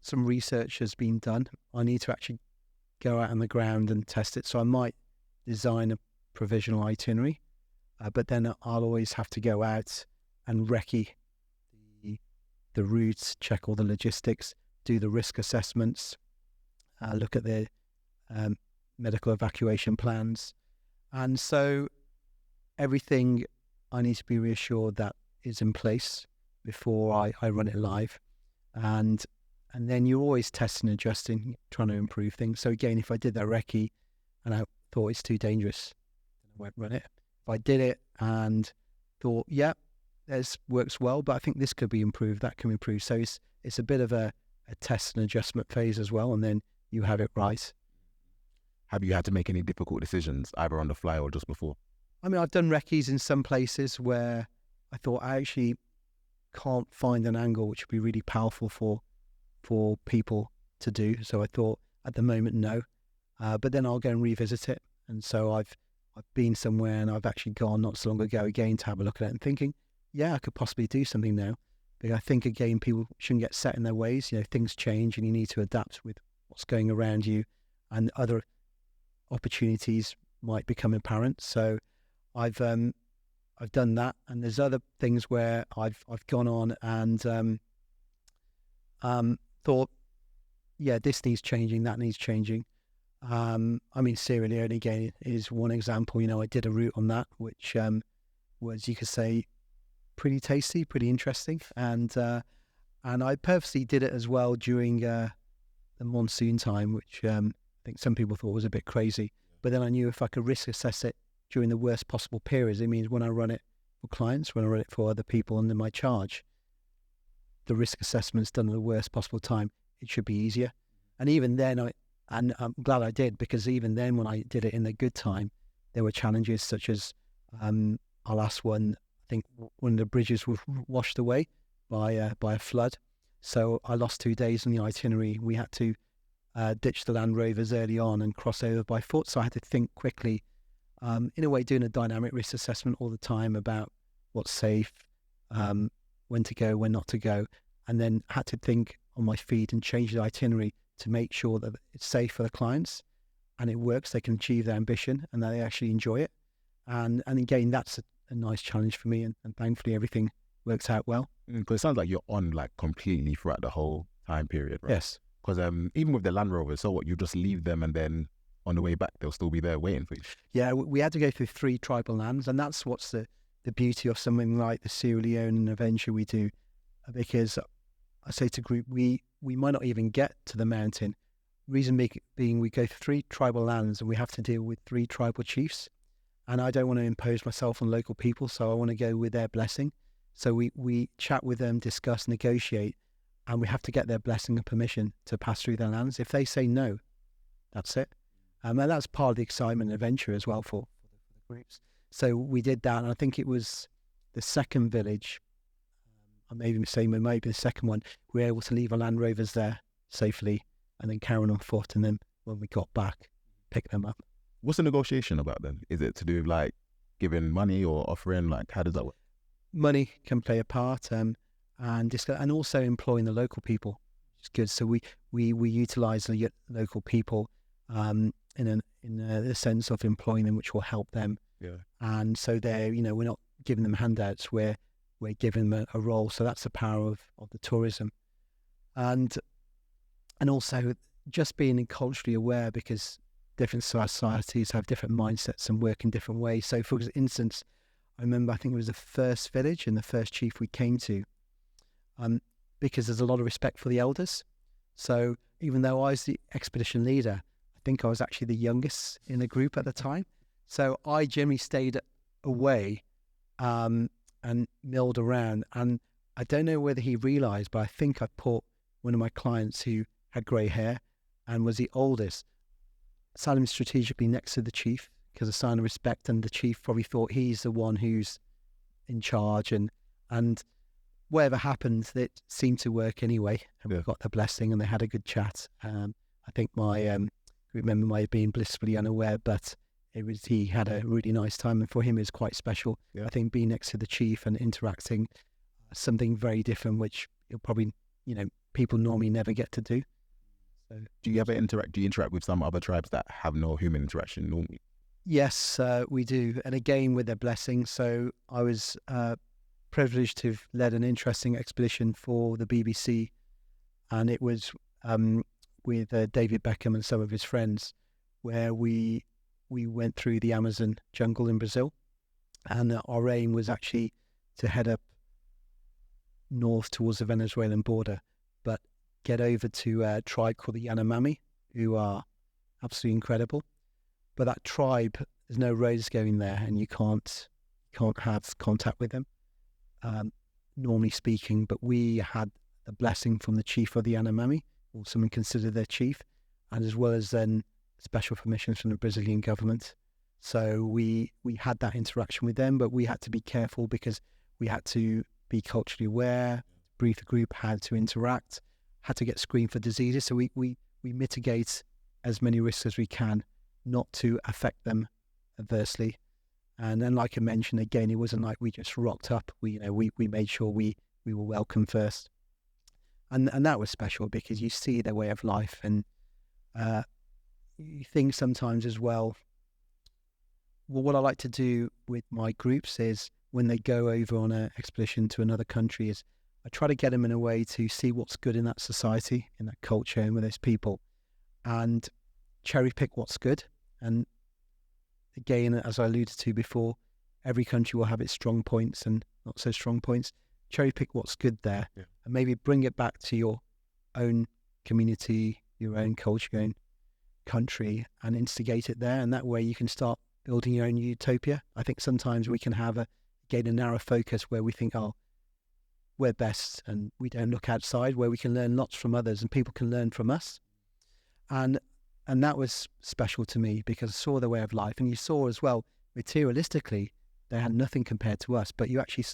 some research has been done, I need to actually go out on the ground and test it. So I might design a provisional itinerary, but then I'll always have to go out and recce the routes, check all the logistics, do the risk assessments, look at the medical evacuation plans. And so everything I need to be reassured that is in place before I run it live. And then you're always testing, adjusting, trying to improve things. So again, if I did that recce and I thought it's too dangerous, then I won't run it. If I did it and thought, yeah, this works well, but I think this could be improved, that can be improved. So it's a bit of a test and adjustment phase as well, and then you have it right. Have you had to make any difficult decisions either on the fly or just before? I mean, I've done recce's in some places where I thought I actually can't find an angle which would be really powerful for people to do. So I thought at the moment, no. But then I'll go and revisit it. And so I've been somewhere and I've actually gone not so long ago again to have a look at it and thinking, yeah, I could possibly do something now. But I think, again, people shouldn't get set in their ways. Things change and you need to adapt with what's going around you, and other opportunities might become apparent. So I've done that, and there's other things where I've gone on and thought, yeah, this needs changing, that needs changing. I mean, Sierra Leone again is one example. I did a route on that, which was, you could say, pretty tasty, pretty interesting, and I purposely did it as well during the monsoon time, which I think some people thought was a bit crazy. But then I knew if I could risk assess it during the worst possible periods, it means when I run it for clients, when I run it for other people under my charge, the risk assessment's done at the worst possible time. It should be easier. And even then, I'm glad I did, because even then when I did it in the good time, there were challenges such as our last one, I think one of the bridges was washed away by a flood. So I lost 2 days on the itinerary. We had to ditch the Land Rovers early on and cross over by foot. So I had to think quickly, in a way, doing a dynamic risk assessment all the time about what's safe, when to go, when not to go, and then had to think on my feet and change the itinerary to make sure that it's safe for the clients and it works, they can achieve their ambition and that they actually enjoy it. And again, that's a nice challenge for me, and thankfully everything works out well. Because it sounds like you're on like completely throughout the whole time period, right? Yes. Because even with the Land Rovers, so what, you just leave them and then on the way back they'll still be there waiting for you? Yeah, we had to go through 3 tribal lands, and that's what's the beauty of something like the Sierra Leone adventure we do, because I say to group, we might not even get to the mountain. Reason being we go through 3 tribal lands and we have to deal with 3 tribal chiefs, and I don't want to impose myself on local people, so I want to go with their blessing. So we chat with them, discuss, negotiate, and we have to get their blessing and permission to pass through their lands. If they say no, that's it. And that's part of the excitement and adventure as well for the groups. So we did that, and I think it was the second village, I may be saying maybe the second one, we were able to leave our Land Rovers there safely and then carry on foot, and then when we got back, pick them up. What's the negotiation about then? Is it to do with like giving money or offering? Like, how does that work? Money can play a part, and also employing the local people, which is good. So we utilise the local people in the sense of employing them, which will help them. Yeah. And so they're, we're not giving them handouts, we're giving them a role. So that's the power of the tourism. And also, just being culturally aware, because different societies have different mindsets and work in different ways. So, for instance, I remember, I think it was the first village and the first chief we came to, because there's a lot of respect for the elders. So even though I was the expedition leader, I think I was actually the youngest in the group at the time. So I generally stayed away and milled around. And I don't know whether he realized, but I think I put one of my clients who had grey hair and was the oldest, sat him strategically next to the chief because a sign of respect, and the chief probably thought he's the one who's in charge, and whatever happened, it seemed to work anyway, and we got the blessing and they had a good chat. I think my group member might have been blissfully unaware, but he had a really nice time, and for him it was quite special. I think being next to the chief and interacting, something very different, which you'll probably, people normally never get to do. So, do you interact with some other tribes that have no human interaction normally? Yes, we do, and again with their blessing. So I was privileged to have led an interesting expedition for the BBC, and it was with David Beckham and some of his friends, where we went through the Amazon jungle in Brazil, and our aim was actually to head up north towards the Venezuelan border, but get over to a tribe called the Yanomami, who are absolutely incredible. But that tribe, there's no roads going there, and you can't have contact with them, normally speaking. But we had the blessing from the chief of the Yanomami, or someone considered their chief, and as well as then special permissions from the Brazilian government. So we had that interaction with them, but we had to be careful because we had to be culturally aware, brief the group, how to interact, had to get screened for diseases. So we mitigate as many risks as we can, not to affect them adversely. And then, like I mentioned, again, it wasn't like we just rocked up. We made sure we were welcome first. And that was special because you see their way of life, and you think sometimes as well, what I like to do with my groups is when they go over on an expedition to another country is I try to get them in a way to see what's good in that society, in that culture, and with those people, and cherry pick what's good. And again, as I alluded to before, every country will have its strong points and not so strong points. Cherry pick what's good there, and maybe bring it back to your own community, your own culture, your own country, and instigate it there. And that way you can start building your own utopia. I think sometimes we can have a narrow focus where we think, oh, we're best, and we don't look outside where we can learn lots from others and people can learn from us. And that was special to me because I saw their way of life. And you saw as well, materialistically, they had nothing compared to us. But you actually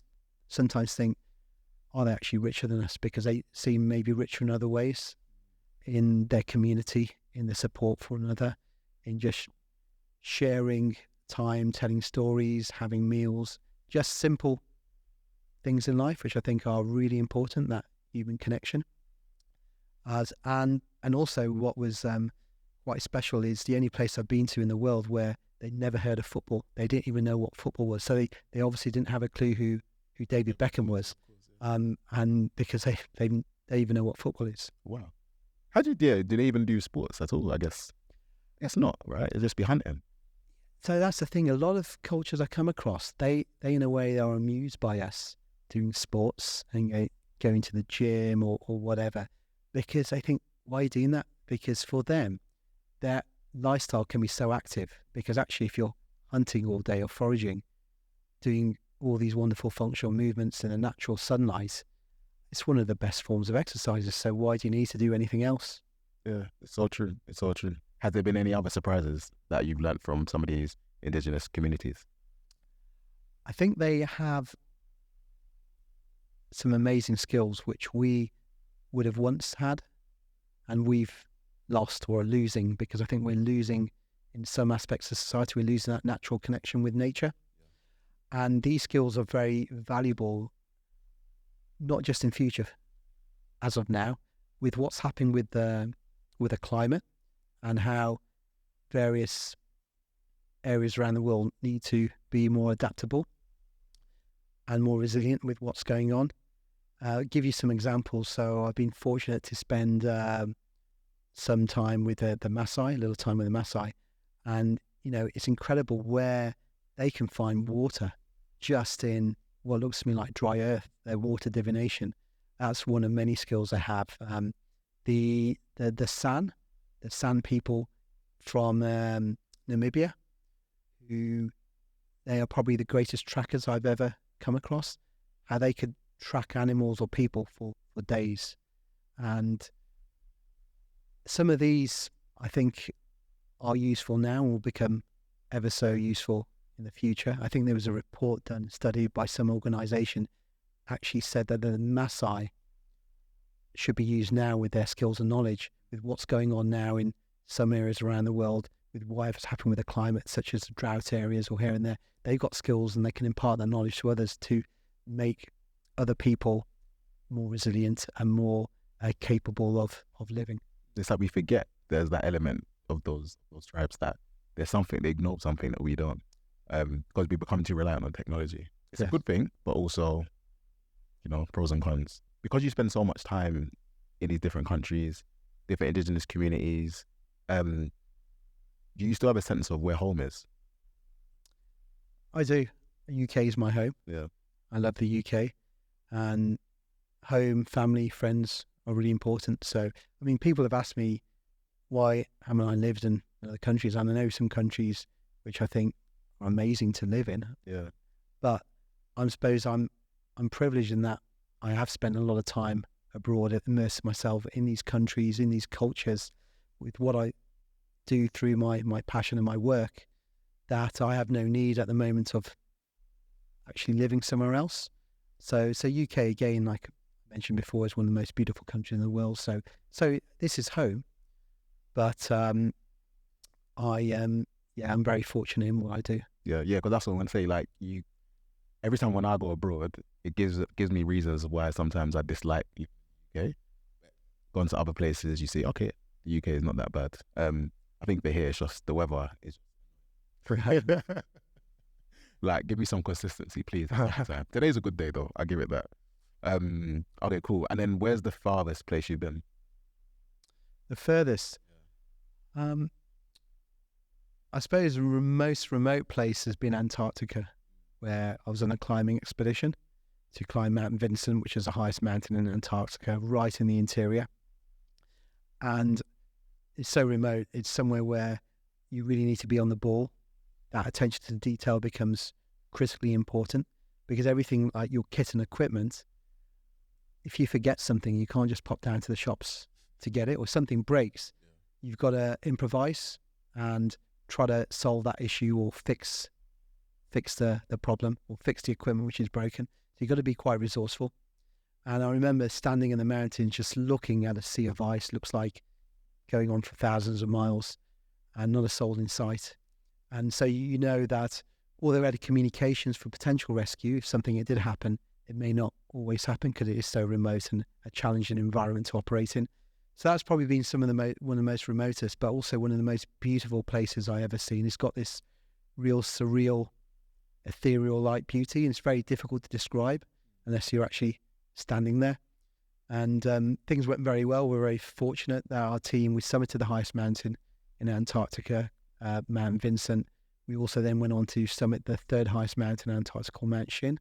sometimes think, are they actually richer than us? Because they seem maybe richer in other ways, in their community, in the support for another, in just sharing time, telling stories, having meals, just simple things in life, which I think are really important, that human connection. And also what was quite special is the only place I've been to in the world where they never heard of football. They didn't even know what football was. So they obviously didn't have a clue who David Beckham was. And because they even know what football is. Wow. How do they even do sports at all? I guess not, right? It'd just be hunting. So that's the thing. A lot of cultures I come across, they in a way are amused by us doing sports and going to the gym or whatever, because they think, why are you doing that? Because for them, their lifestyle can be so active, because actually if you're hunting all day or foraging, doing all these wonderful functional movements in the natural sunlight, it's one of the best forms of exercises. So why do you need to do anything else? Yeah, it's so true. It's so true. Has there been any other surprises that you've learned from some of these indigenous communities? I think they have some amazing skills which we would have once had and we've lost or are losing, because I think we're losing in some aspects of society, we're losing that natural connection with nature. And these skills are very valuable, not just in future, as of now, with what's happening with the climate and how various areas around the world need to be more adaptable and more resilient with what's going on. I'll give you some examples. So I've been fortunate to spend some time with the Maasai, a little time with the Maasai, and it's incredible where they can find water just in what looks to me like dry earth. Their water divination. That's one of many skills I have. The San people from Namibia, who they are probably the greatest trackers I've ever come across. How they could track animals or people for days. And some of these, I think, are useful now and will become ever so useful in the future. I think there was a report done, study by some organization, actually said that the Maasai should be used now with their skills and knowledge, with what's going on now in some areas around the world, with whatever's happened with the climate, such as drought areas or here and there. They've got skills and they can impart their knowledge to others to make other people more resilient and more capable of living. It's like we forget there's that element of those tribes that there's something, they ignore something that we don't, because we become too reliant on technology. It's a good thing, but also, pros and cons. Because you spend so much time in these different countries, different indigenous communities, do you still have a sense of where home is? I do. The UK is my home. Yeah. I love the UK, and home, family, friends are really important. So, I mean, people have asked me why haven't I lived in other countries? And I know some countries which I think are amazing to live in. Yeah. But I suppose I'm privileged in that I have spent a lot of time abroad, immersed myself in these countries, in these cultures, with what I do through my passion and my work, that I have no need at the moment of actually living somewhere else. So UK, again, like I mentioned before, is one of the most beautiful countries in the world. So this is home. But I'm very fortunate in what I do. Yeah, because that's what I'm gonna say. Like every time when I go abroad, it gives me reasons why sometimes I dislike the UK. Gone to other places, you see, okay, the UK is not that bad. I think here it's just the weather is. Like, give me some consistency, please. Today's a good day, though. I give it that. Okay, cool. And then, where's the farthest place you've been? The furthest, I suppose, the most remote place has been Antarctica, where I was on a climbing expedition to climb Mount Vincent, which is the highest mountain in Antarctica, right in the interior. And it's so remote. It's somewhere where you really need to be on the ball. That attention to detail becomes critically important, because everything like your kit and equipment, if you forget something, you can't just pop down to the shops to get it, or something breaks. You've got to improvise and try to solve that issue or fix the problem or fix the equipment which is broken. So you've got to be quite resourceful. And I remember standing in the mountains just looking at a sea of ice, looks like going on for thousands of miles, and not a soul in sight. And so you know that although there are communications for potential rescue, if something did happen, it may not always happen because it is so remote and a challenging environment to operate in. So that's probably been one of the most remotest, but also one of the most beautiful places I ever seen. It's got this real surreal, ethereal-like beauty, and it's very difficult to describe unless you're actually standing there. And things went very well. We're very fortunate that our team, we summited the highest mountain in Antarctica, Mount Vincent. We also then went on to summit the third highest mountain in Antarctica called Mount Shin,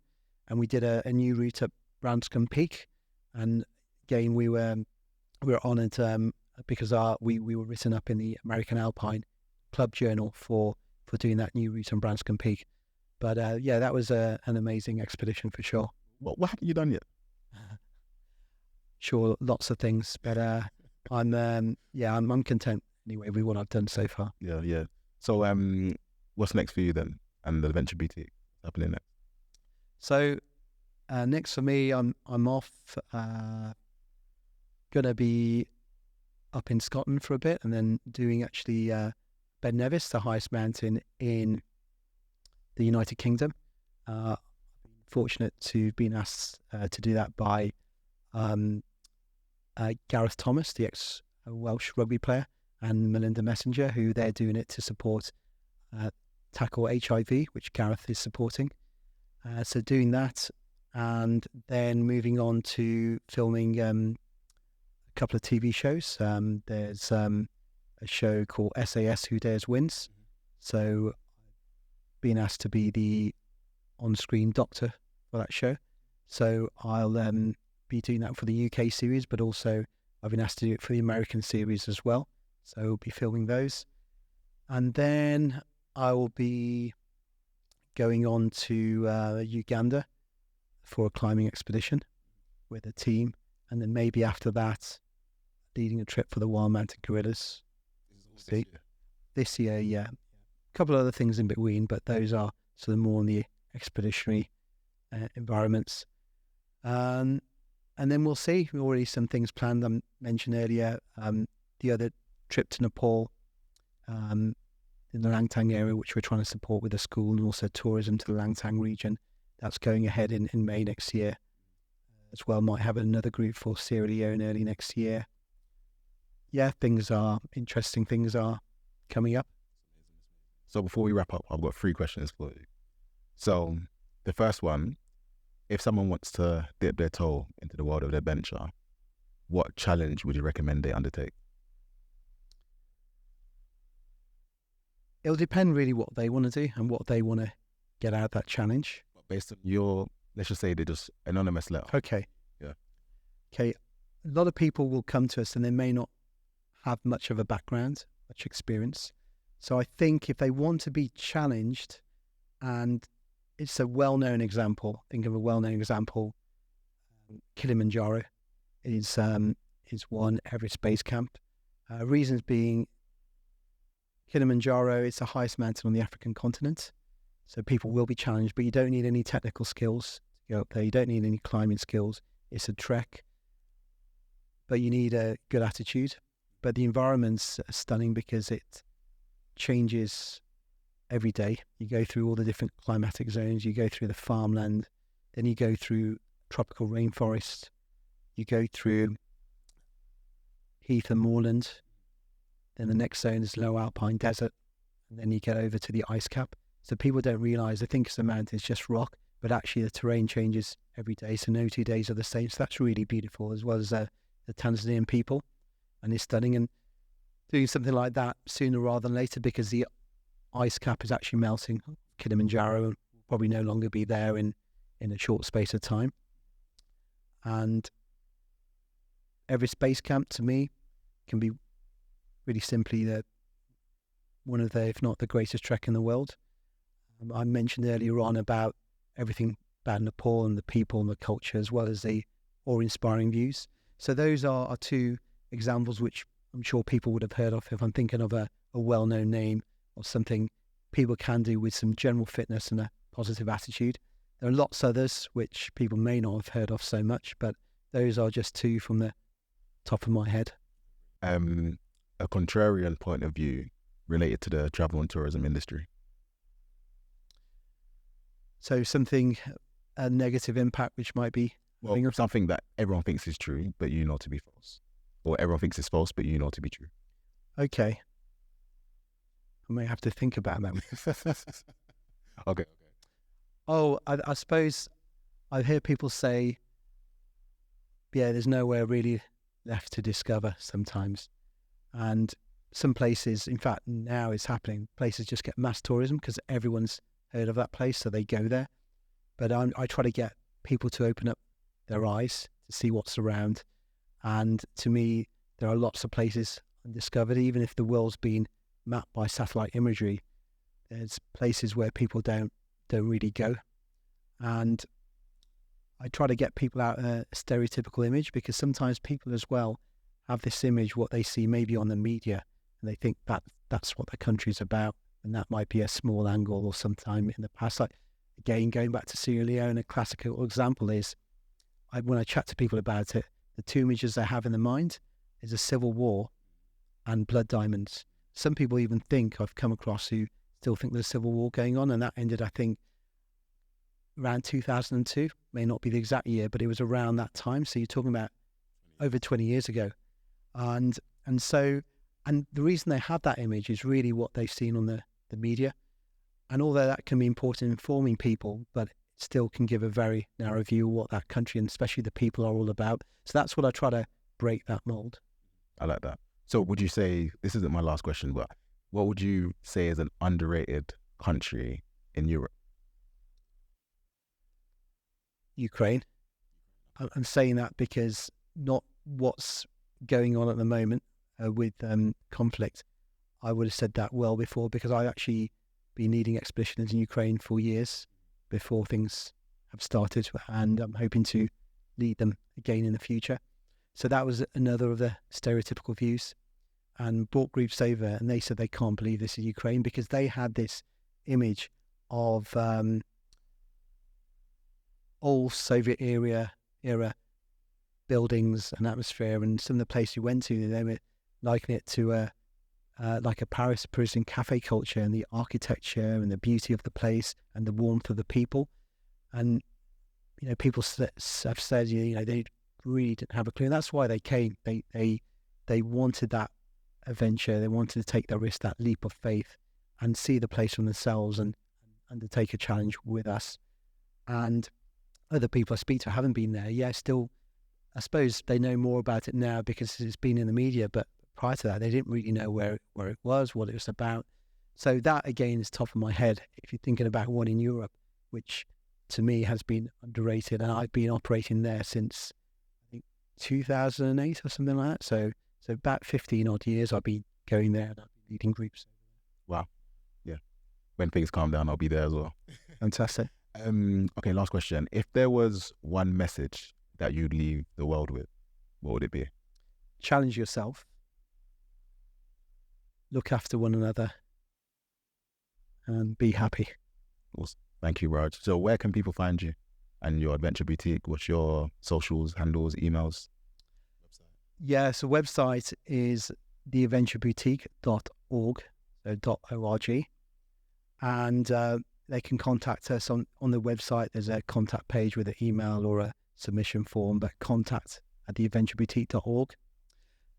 and we did a new route up Branscombe Peak. And again, we were honoured because we were written up in the American Alpine Club Journal for doing that new route on Branscombe Peak. But that was an amazing expedition for sure. What haven't you done yet? Sure, lots of things, but I'm content anyway with what I've done so far. Yeah. So what's next for you then, and the Adventure BT happening next? So next for me, I'm off. Gonna be up in Scotland for a bit, and then doing actually Ben Nevis, the highest mountain in the United Kingdom. Fortunate to have been asked to do that by Gareth Thomas, the ex-Welsh rugby player, and Melinda Messenger, who they're doing it to support tackle HIV, which Gareth is supporting. So doing that, and then moving on to filming a couple of TV shows. There's a show called SAS, Who Dares Wins. So being asked to be the on-screen doctor for that show. So I'll be doing that for the UK series, but also I've been asked to do it for the American series as well. So we'll be filming those. And then I will be going on to Uganda for a climbing expedition with a team. And then maybe after that, leading a trip for the wild mountain gorillas. This year, yeah. A couple of other things in between, but those are sort of more in the expeditionary environments. And then we'll see. Already some things planned. I mentioned earlier the other trip to Nepal in the Langtang area, which we're trying to support with a school, and also tourism to the Langtang region. That's going ahead in May next year as well. Might have another group for Sierra Leone early next year. Yeah, interesting things are coming up. So before we wrap up, I've got 3 questions for you. So the first one, if someone wants to dip their toe into the world of adventure, what challenge would you recommend they undertake? It'll depend really what they want to do and what they want to get out of that challenge. Based on your, let's just say they're just anonymous letter. Okay. Yeah. Okay. A lot of people will come to us and they may not have much of a background, much experience. So I think if they want to be challenged, and it's a well-known example, think of a well-known example, Kilimanjaro is one Everest base camp. Reasons being, Kilimanjaro is the highest mountain on the African continent. So people will be challenged, but you don't need any technical skills to go up there. You don't need any climbing skills. It's a trek, but you need a good attitude. But the environment's stunning because it changes every day. You go through all the different climatic zones. You go through the farmland. Then you go through tropical rainforest. You go through heath and moorland. Then the next zone is low alpine desert. And then you get over to the ice cap. So people don't realize, they think it's a mountain, it's just rock, but actually the terrain changes every day. So no 2 days are the same. So that's really beautiful, as well as the Tanzanian people. And it's stunning. And doing something like that sooner rather than later, because the ice cap is actually melting. Kilimanjaro will probably no longer be there in a short space of time. And Everest Base Camp, to me, can be really simply one of the, if not the greatest trek in the world. I mentioned earlier on about everything about Nepal and the people and the culture, as well as the awe-inspiring views. So those are 2 examples which I'm sure people would have heard of. If I'm thinking of a well-known name or something people can do with some general fitness and a positive attitude. There are lots others which people may not have heard of so much, but those are just 2 from the top of my head. A contrarian point of view related to the travel and tourism industry. So something, a negative impact which might be... something that everyone thinks is true, but you know to be false. Or everyone thinks is false, but you know to be true. Okay. I may have to think about that. Okay. Oh, I suppose I hear people say, yeah, there's nowhere really left to discover sometimes. And some places, in fact, now it's happening, places just get mass tourism because everyone's heard of that place, so they go there. But I try to get people to open up their eyes to see what's around. And to me, there are lots of places undiscovered. Even if the world's been mapped by satellite imagery, there's places where people don't really go. And I try to get people out a stereotypical image, because sometimes people as well have this image, what they see maybe on the media, and they think that's what the country's about, and that might be a small angle or sometime in the past. Like, again, going back to Sierra Leone, a classical example is, when I chat to people about it, the 2 images they have in their mind is a civil war and blood diamonds. Some people even think, I've come across, who still think there's a civil war going on, and that ended, I think, around 2002. May not be the exact year, but it was around that time. So you're talking about over 20 years ago. And the reason they have that image is really what they've seen on the media. And although that can be important in informing people, but it still can give a very narrow view of what that country and especially the people are all about. So that's what I try to break that mold. I like that. So would you say, this isn't my last question, but what would you say is an underrated country in Europe? Ukraine. I'm saying that because not what's going on at the moment with conflict. I would have said that well before, because I've actually been leading expeditions in Ukraine for years before things have started, and I'm hoping to lead them again in the future. So that was another of the stereotypical views, and brought groups over, and they said they can't believe this is Ukraine, because they had this image of old Soviet era buildings and atmosphere, and some of the places we went to, they were likening it to like a Parisian cafe culture, and the architecture and the beauty of the place and the warmth of the people. And people have said they really didn't have a clue, and that's why they came. They wanted that adventure. They wanted to take the risk, that leap of faith, and see the place for themselves and undertake a challenge with us. And other people I speak to haven't been there. Still, I suppose they know more about it now because it's been in the media, but prior to that, they didn't really know where it was, what it was about. So that, again, is top of my head. If you're thinking about one in Europe, which to me has been underrated, and I've been operating there since, I think, 2008 or something like that. So about 15 odd years I've been going there, and I've been leading groups. Wow. Yeah. When things calm down, I'll be there as well. Fantastic. Okay, last question. If there was one message that you'd leave the world with, what would it be? Challenge yourself. Look after one another. And be happy. Awesome. Thank you, Raj. So where can people find you and your adventure boutique? What's your socials, handles, emails? Yeah, so website is theadventureboutique.org, so .org. And they can contact us on the website. There's a contact page with an email or a submission form, but contact@theadventureboutique.org.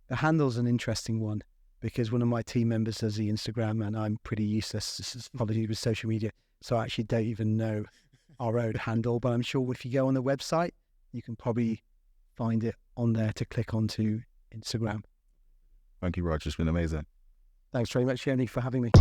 The handle's an interesting one, because one of my team members does the Instagram, and I'm pretty useless, apologies, with social media. So I actually don't even know our own handle, but I'm sure if you go on the website, you can probably find it on there to click onto Instagram. Thank you, Raj. It's been amazing. Thanks very much, Jenny, for having me.